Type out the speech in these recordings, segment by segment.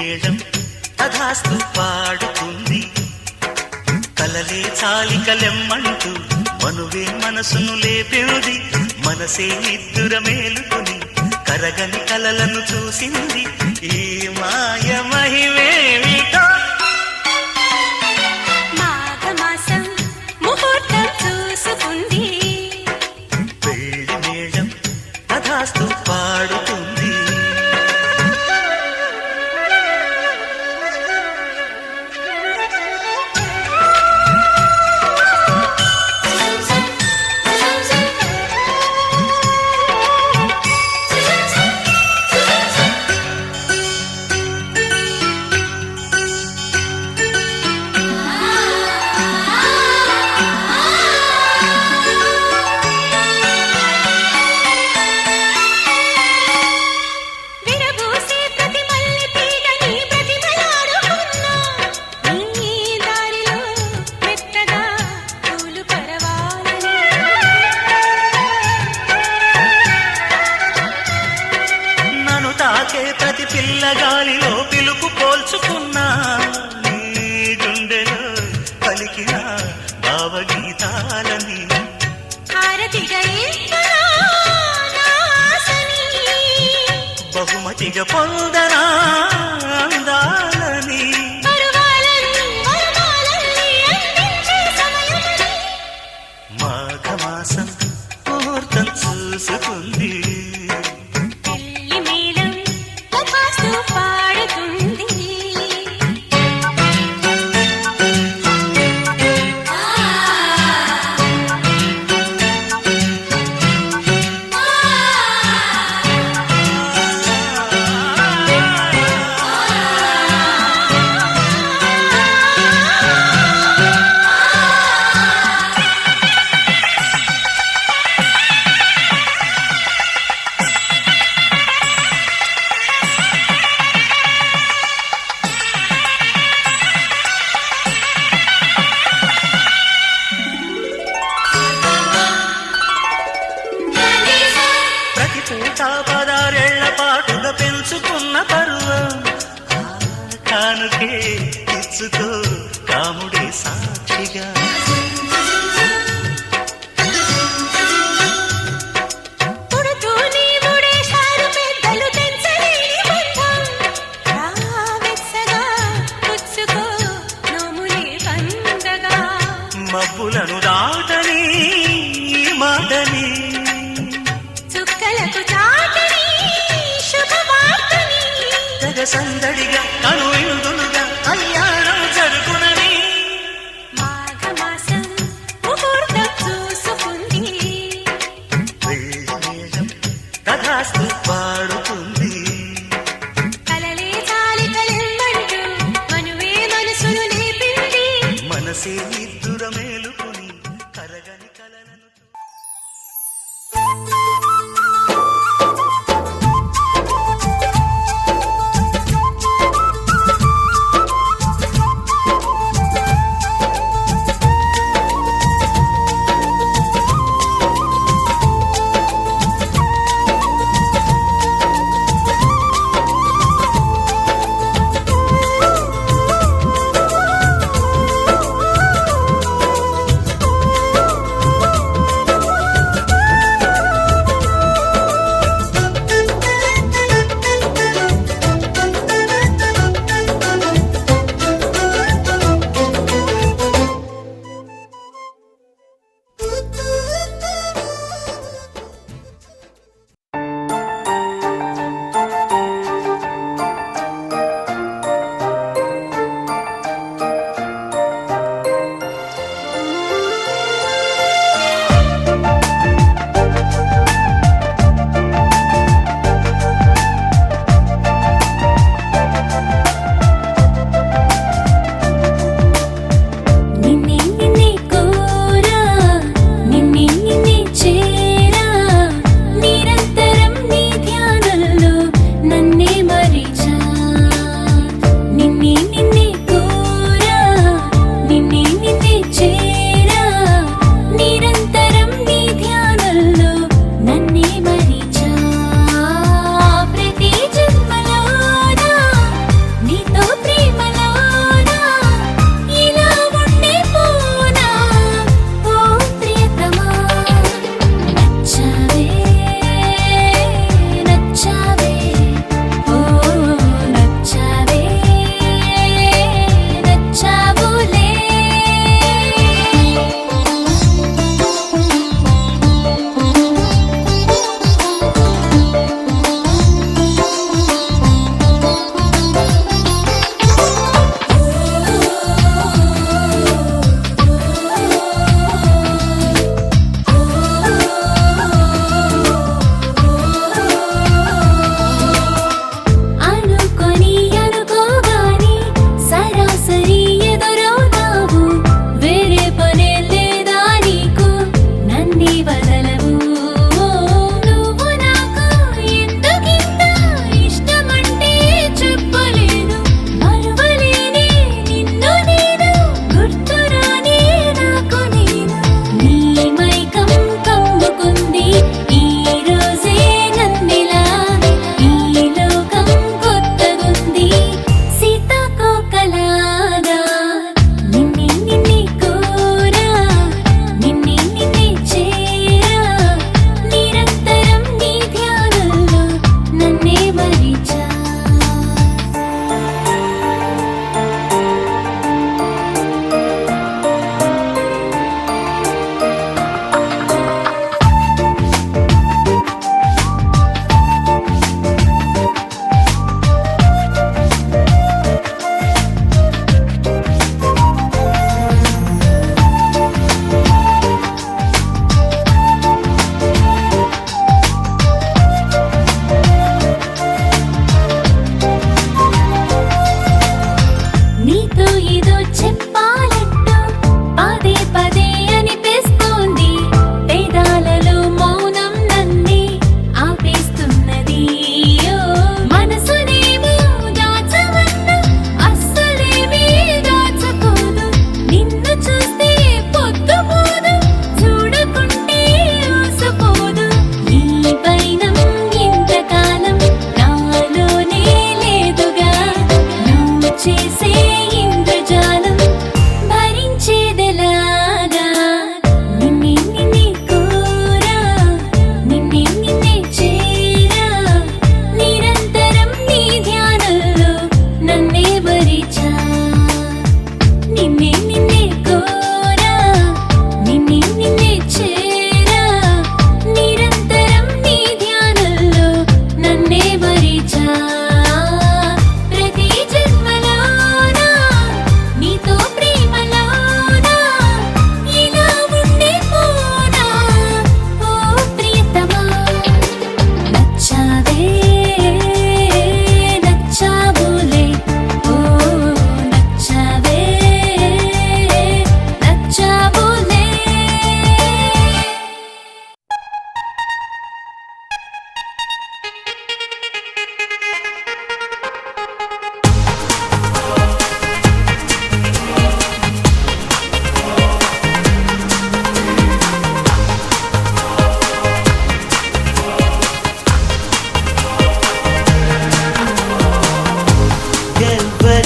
మేళం తధాస్తు పాడుతుంది. కలలే చాలికలెమ్మంటూ మనువే మనసును లేపింది. మనసే నిద్దుర మేలుకొని కరగని కలలను చూసింది. ఈ మాయ మహిమేమిటో. మాఘమాసం ముహూర్తం చూసుకుంది. పెళ్లి మేళం తధాస్తు పాడుతుంది. ప్రతి పిల్లగాలిలో పిలుపు పోల్చుకున్నా. నీ గుండెలో పలికిన భావగీతాలని బహుమతిగా పొందనా అందాలని. మాఘమాసం ముహూర్తం చూసుకుంది. పదారేళ్ల పాటుగా పెంచుకున్న పరువం కానుకే ఇచ్చుకో కాముడే సాక్షిగా. మబ్బులను దాటని మాటని సందడిగా కను ఇందులుగా కళ్యాణం జరుగునని. మాఘమాసం ముహూర్తం చూసుకుంది. మేళం తధాస్తు పాడుతుంది. కలలే చాలికలెమ్మంటూ మనువే మనసును లేపింది. మనసే నిద్దుర మేలుకొని కరగని కలలను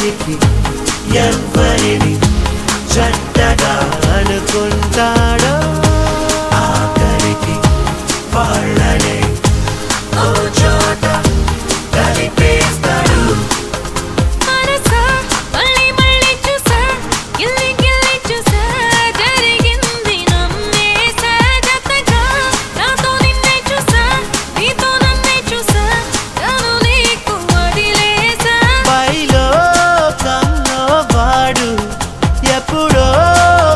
ఎవరికి ఎవరిని చెడ్డగా అనుకుంటాడో ఆఖరికి వాళ్ళనే ఓ చోట కలిపేస్తాడు. మనసా మళ్ళీ మళ్ళీ చూసా, గిల్లి గిల్లి చూసా, జరిగింది నమ్మేసా. జతగా నాతో నిన్నే చూసా, నీతో నన్నే చూసా, తను నీకు వదిలేసా. పైలో కన్నో వాడు ఎప్పుడో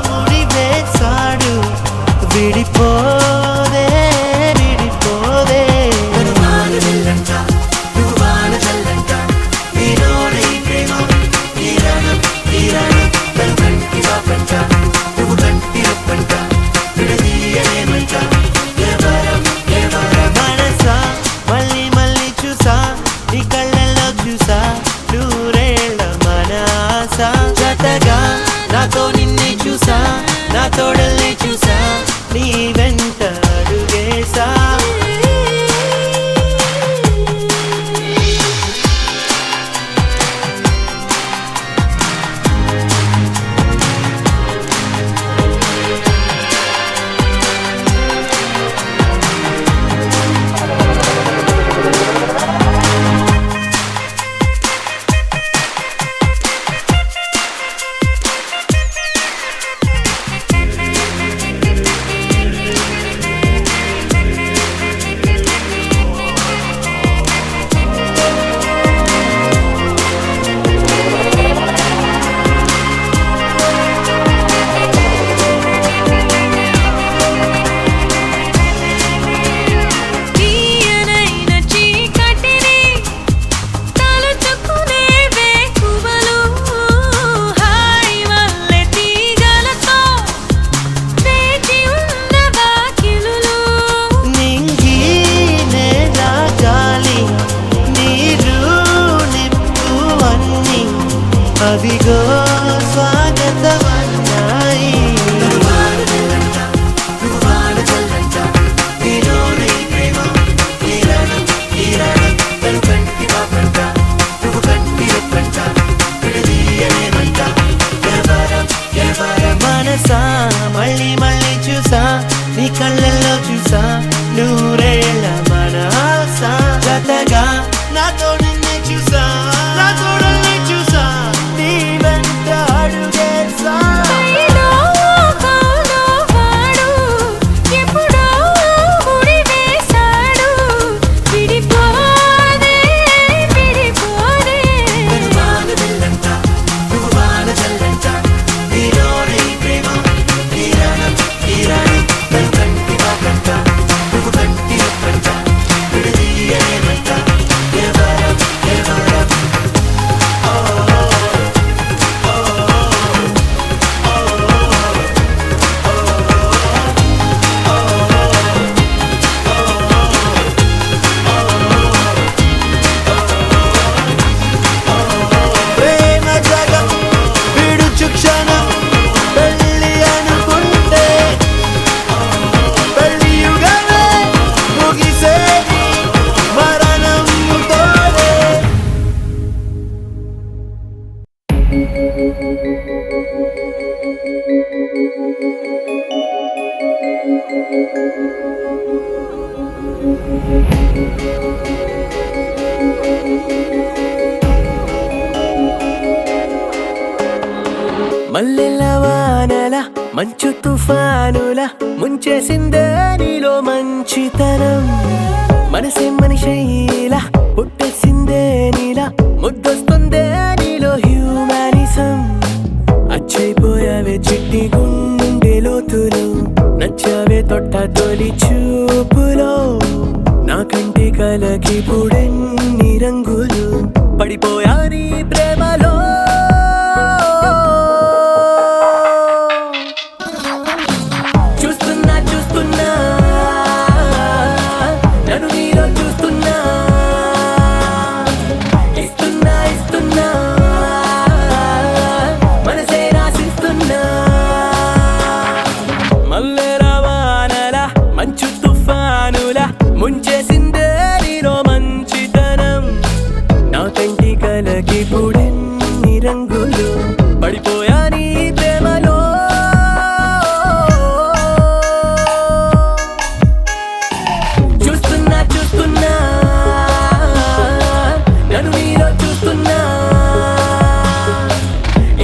ముడివేశాడు. విడిపోదే విడిపోదే నువ్వు వాన చల్లంట నీలోనే ప్రేమ తీరాను తీరాను తను కంటి వాపంట నువ్వు కంటి రప్పంట విడదీయలేమంట ఎవరం ఎవరం. మనసా మళ్ళీ మళ్ళీ చూసా, నీ కళ్ళల్లో చూసా, నూరేళ్ళ మనస. జతగా నాతో నిన్నే చూసా, నా తోడల్ని చూసా, నీ వెంట అడుగేసా. తీయనైన చీకటిని తలుచుకునే వేకువలు, హాయి వల్లే తీగలతో వేచి ఉన్న వాకిలులు. నింగి నేల గాలి నీరు నిప్పు అన్ని అవిగో స్వాగతమన్నాయి. మనసా మళ్ళీ మళ్ళీ చూసా, నీ కళ్ళల్లో చూసా, నూరేళ్ళ మనస. జతగా నాతో నిన్నే చూసా, నా తోడల్ని చూసా, నీ వెంట అడుగేసా. పైలో కౌలో వాడు ఎప్పుడో ముడివేశాడు. విడిపోదే విడిపోదే నువ్వు వాన చల్లంట నీలోనే ప్రేమ తీరాను తీరాను తను కంటి వాపంట నువ్వు కంటి రప్పంట విడదీయలేమంట ఎవరం ఎవరం. ప్రేమ జగం విడుచు క్షణం పెళ్ళి అనుకుంటే పెళ్ళి యుగమే ముగిసేది మరణంతోనే. మల్లెల వానల మంచు తుఫానుల ముంచేసిందే నీలో మంచితనం. మనసే మనిషైలా పుట్టేసిందే నీలా, ముద్దొస్తుందే నీలో హ్యూమానిజం. అచ్చైపోయావే చిట్టి గుండె లోతులు, నచ్చావే తొట్ట తొలి చూపులో. నా కంటి కలకి పుడెన్ని రంగులు, పడిపోయా నీ ప్రేమలో. చూస్తున్నా చూస్తున్నా నన్ను నీలో చూస్తున్నా, ఇస్తున్నా ఇస్తున్నా మనసే రాసిస్తున్నా. మల్లెల వానల మంచు తుఫానుల ముంచేసిందే నీలో మంచితనం. నా కంటి కలకి పుడెన్ని రంగులు పడిపోయా నీ ప్రేమలో చూస్తున్నా చూస్తున్నా నన్ను నీలో చూస్తున్నా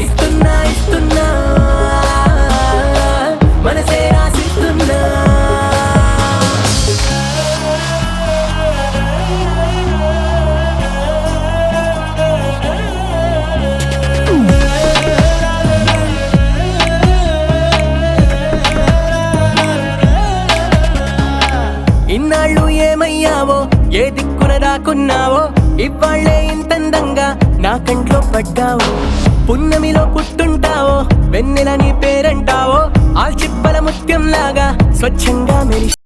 ఇస్తున్నా ఇస్తున్నా మనసే రాసిస్తున్నా ఇన్నాళ్ళు ఏమయ్యావో ఏ దిక్కున దాక్కున్నావో ఇవాళ్లే ఇంతందంగా నా కంట్లో పడ్డావో పున్నమిలో పుట్టుంటావో వెన్నెల నీ పేరంటావో ఆల్చిప్పల ముత్యం లాగా స్వచ్ఛంగా మెరిసి